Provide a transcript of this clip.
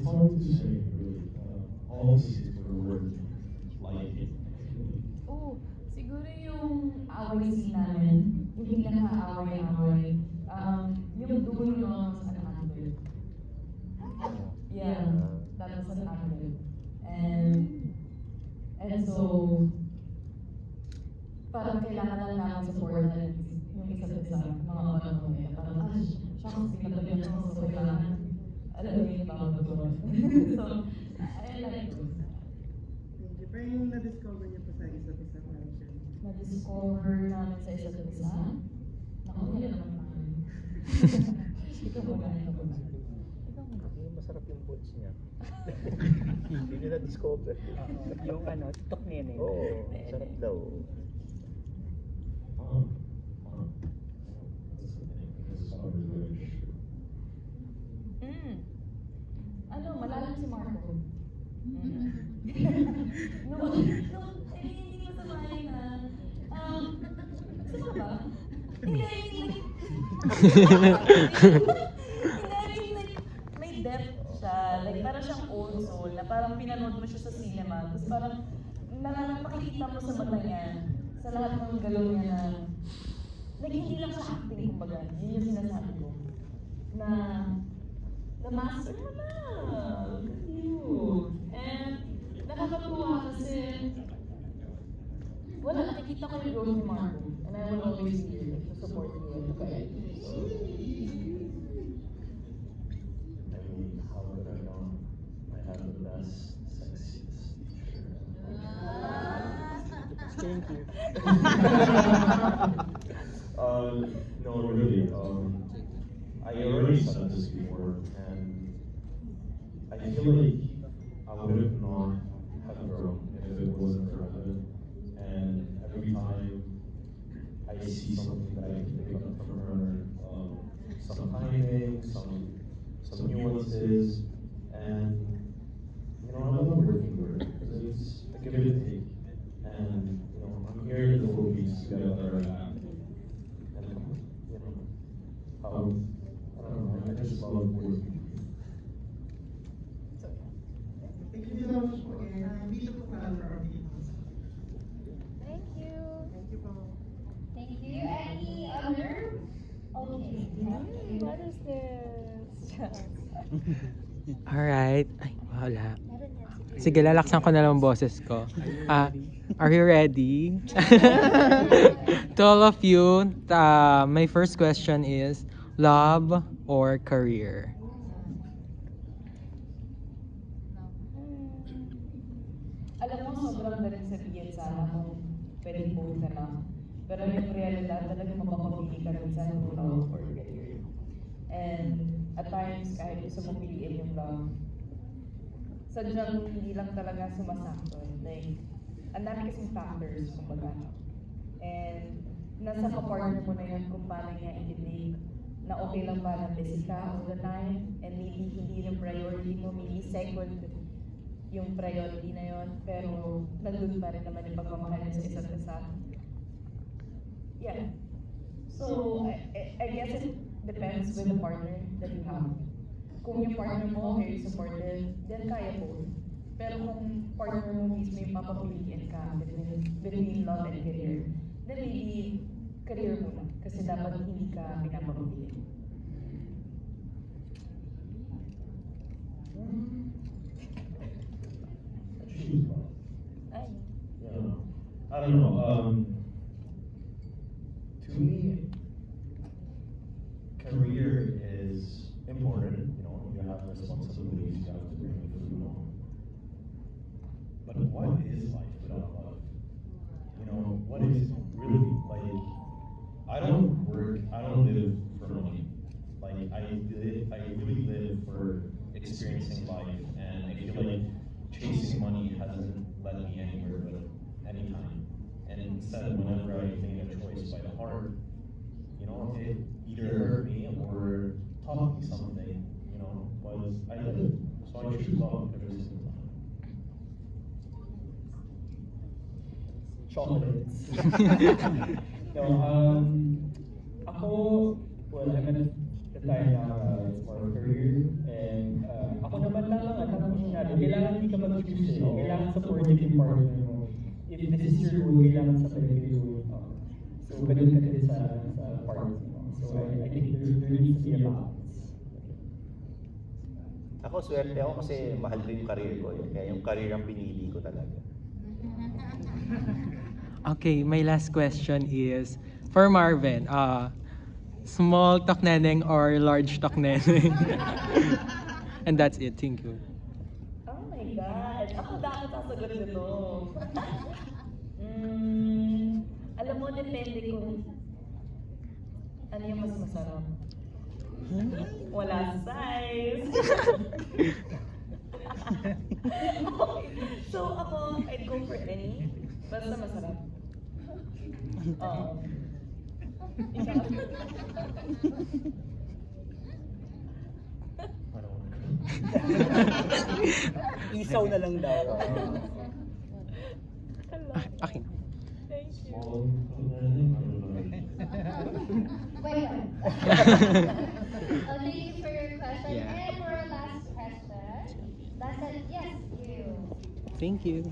It's hard to say, really. All these things were like it. Oo, siguro yung away scene namin, yung pinaka-away-away, yung dulo no, was unhandled. Yeah, that was unhandled. And so, parang kailangan lang namin supportan yung isa't isa, mga panahon eh. Parang, shucks, pinatabihan ko, so kailangan, alam mo yung bawat doon. So, I like those. Thank you. Pero yung na-discover niyo pa sa isa't isa, parang siya. Na-discover namin sa isa't isa. Naku, yan naman namin. Ikaw ba ba? Ikaw ba ba? Masarap yung bones niya. Hindi nila discover. Yung TikTok niya eh. Oo, sarap daw. Malalim si Marco. Hindi ko sabahin na, saan ba? Hindi, may depth siya, like parang siyang old soul, na parang pinanood mo siya sa cinema, tapos parang nakakapakikita mo sa mata niya, sa lahat ng galaw niya na, like hindi lang siya acting, kumbaga, yun yung sinasabi ko, na master mo na, cute, and nakakatuwa kasi, wala, nakikita ko yung growth ni Marco, and I will always be here to support you and to guide you. How could I not? I have the best, sexiest teacher. Thank you. No, really. I already said this before, and I feel like I would have not have grown if it wasn't for Evan. And every time I see something that I can pick up from her, some timing, some nuances, and I love working with her because it's a give and take. And I'm here in the Philippines to get a better at, and how I don't know. I just love working with you. Thank you so much po. And dito po pala for our videos. Thank you. Thank you po. Thank you. Any other? Okay. What is this? Alright. Ay, wala. Sige, lalaksan ko na lang ang boses ko. Are you ready? To all of you, my first question is, love or career? Alam mo, sobrang daling sabihin sana kung pwede both na lang. Pero yung realidad, talagang mapapapili ka rin sa love or career. And at times, kahit gusto mong piliin yung love, sadyang hindi lang talaga sumasakto. Like, ang dami kasing factors, kumbaga. And nasa kapartner mo na yun kung paano niya i-take na okay lang ba na busy ka all the time, and maybe hindi yung priority mo, maybe second yung priority na yun, pero nandun pa rin naman yung pagmamahal sa isa't isa. Yeah. So, I guess it depends with the partner that you have. Kung yung partner mo very supportive, then kaya po. Pero kung partner mo mismo yung papapiliin ka between love and career, then maybe career mo na. Kasi dapat hindi ka pinapapili. Choose love. Ay. I don't know. To me, career is important. You have responsibilities. You have to bring the food home. But what is life without love? What is really like? I don't work. I don't live for money. Like I really live for experiencing life, and I feel like chasing money hasn't led me anywhere but anytime. And instead, whenever I make a choice by the heart, it either hurt me or taught me something, was I did it. So I choose love every single time. Chocolates. No, ako, well, I'm at the time now, it's more of career, and ako naman lang choose eh. Kailangan supportive yung partner mo. If this is your goal, kailangan sabay kayo doon. So, ganun ka din sa partner mo. So, I think there needs to be a balance. Ako, swerte ako kasi mahal ko yung career ko. Kaya yung career ang pinili ko talaga. Okay, my last question is for Marvin. Small tokneneng or large tokneneng? And that's it. Thank you. Oh my God! Ako dapat sasagot nito. Alam mo, depende kung ano yung mas masarap. Wala size. Okay. So ako, I'd go for any. Basta masarap. Ikaw? Isaw na lang daw. Okay. Thank you. Wait. Thank you for your question. Yeah. And for our last question, that's it. Yes, you. Thank you.